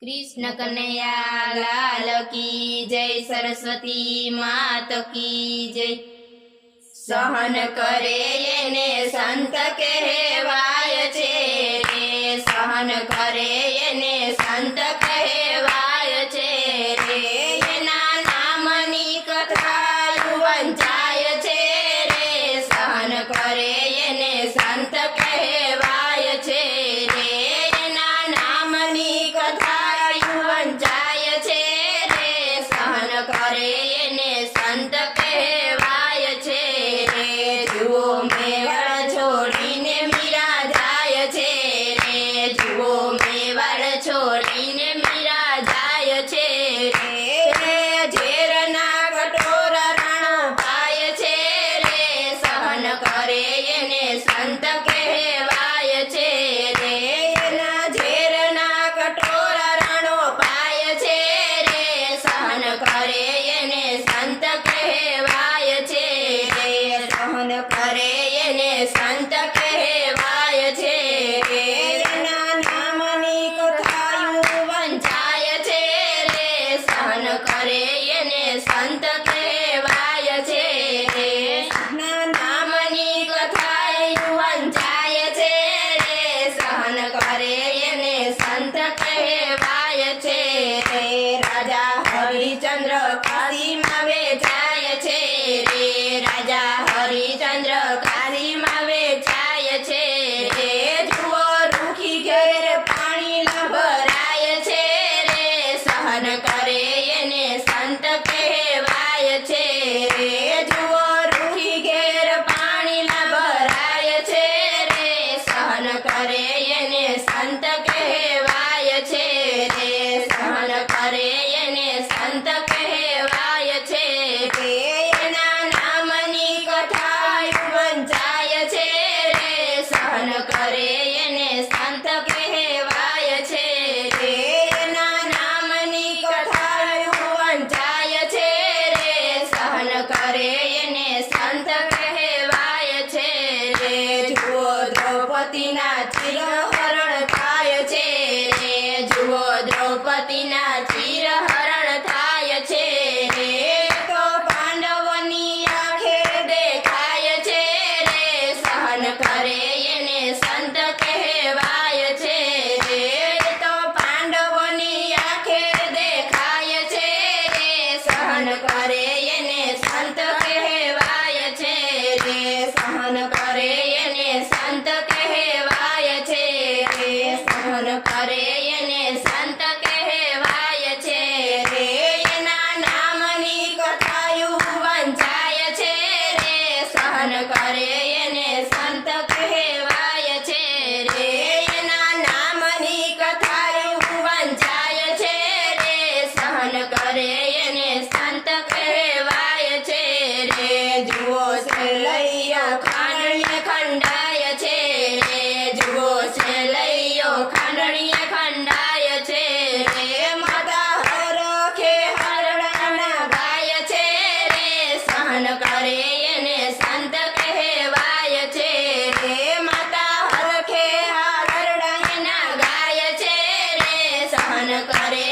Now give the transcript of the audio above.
कृष्ण कन्हैया लाल की जय, सरस्वती मात की जय। सहन करे એને સંત કહેવાય છે રે, સહન કરે એને સંત કહેવાય છે રે, એના નામની કથા વંચાય છે રે, સહન કરે એને સંત કહેવાય છે રે, એના નામની કથા વંચાય છે રે, સહન કરે એને સંત કહેવાય છે રે। જુઓ મેવાડ છોડીને મીરા જાય છે રે, જુઓ મેવાડ છોડીને મીરા જાય છે રે, ઝેરના કટોરા રાણો પાય છે રે, સહન કરે એને સંત કહેવાય છે રે, એના ઝેરના કટોરા રાણો પાય છે રે, સહન કરે એને સંત કહેવાય છે રે, સહન કરે એને સંત કહેવાય છે રે, એના નામની કથાયું વંચાય છે રે, સહન કરે એને સંત કહેવાય છે રે, એના નામની કથાયું વંચાય છે રે, સહન કરે એને સંત કહેવાય છે રે, રાજા હરિચંદ્ર કાશીમાં વેચાય છે રે, રાજા હરિચંદ્ર કાશીમાં વેચાય છે રે, જુઓ રૂખી ઘેર પાણી ન ભરાય છે રે, સહન કરે એને સંત કહેવાય છે રે, જુઓ રૂખી ઘેર પાણી ન ભરાય છે રે, સહન કરે એને સંત કહેવાય છે રે, સહન કરે એને સંત કહેવાય છે રે, એના નામની કથા વંચાય છે રે, સહન કરે એને સંત કહેવાય છે રે, એના નામની કથા વંચાય છે રે, સહન કરે એને સંત કહેવાય છે રે, જુઓ દ્રૌપદીના ચિરહરણ થાય છે રે, જુઓ દ્રૌપદીના ચિરહરણ થાય છે રે, તો પાંડવોની આંખે દેખાય છે રે, સહન કરે એને સંત કહેવાય છે રે, તો પાંડવોની આંખે દેખાય છે રે, સહન કરે એને સંત કહેવાય છે રે, સહન કરે એને સંત કહેવાય છે રે, સહન કરે એને સંત કહેવાય છે રે, એના નામની કથાયું વંચાય છે રે, સહન કરે એને સંત કહેવાય છે રે, એના નામની કથાયું વંચાય છે રે, સહન કરે એને સંત કહેવાય છે રે, જુઓ છેલ્લૈયો ખાંડણીએ ખંડાય છે રે, જુઓ છેલ્લૈયો ખાંડણીએ ખંડાય છે રે, માતા હરખે હરડાના ગાય છે રે, સહન કરે એને સંત કહેવાય છે રે, માતા હરખે હરડાના ગાય છે રે, સહન કરે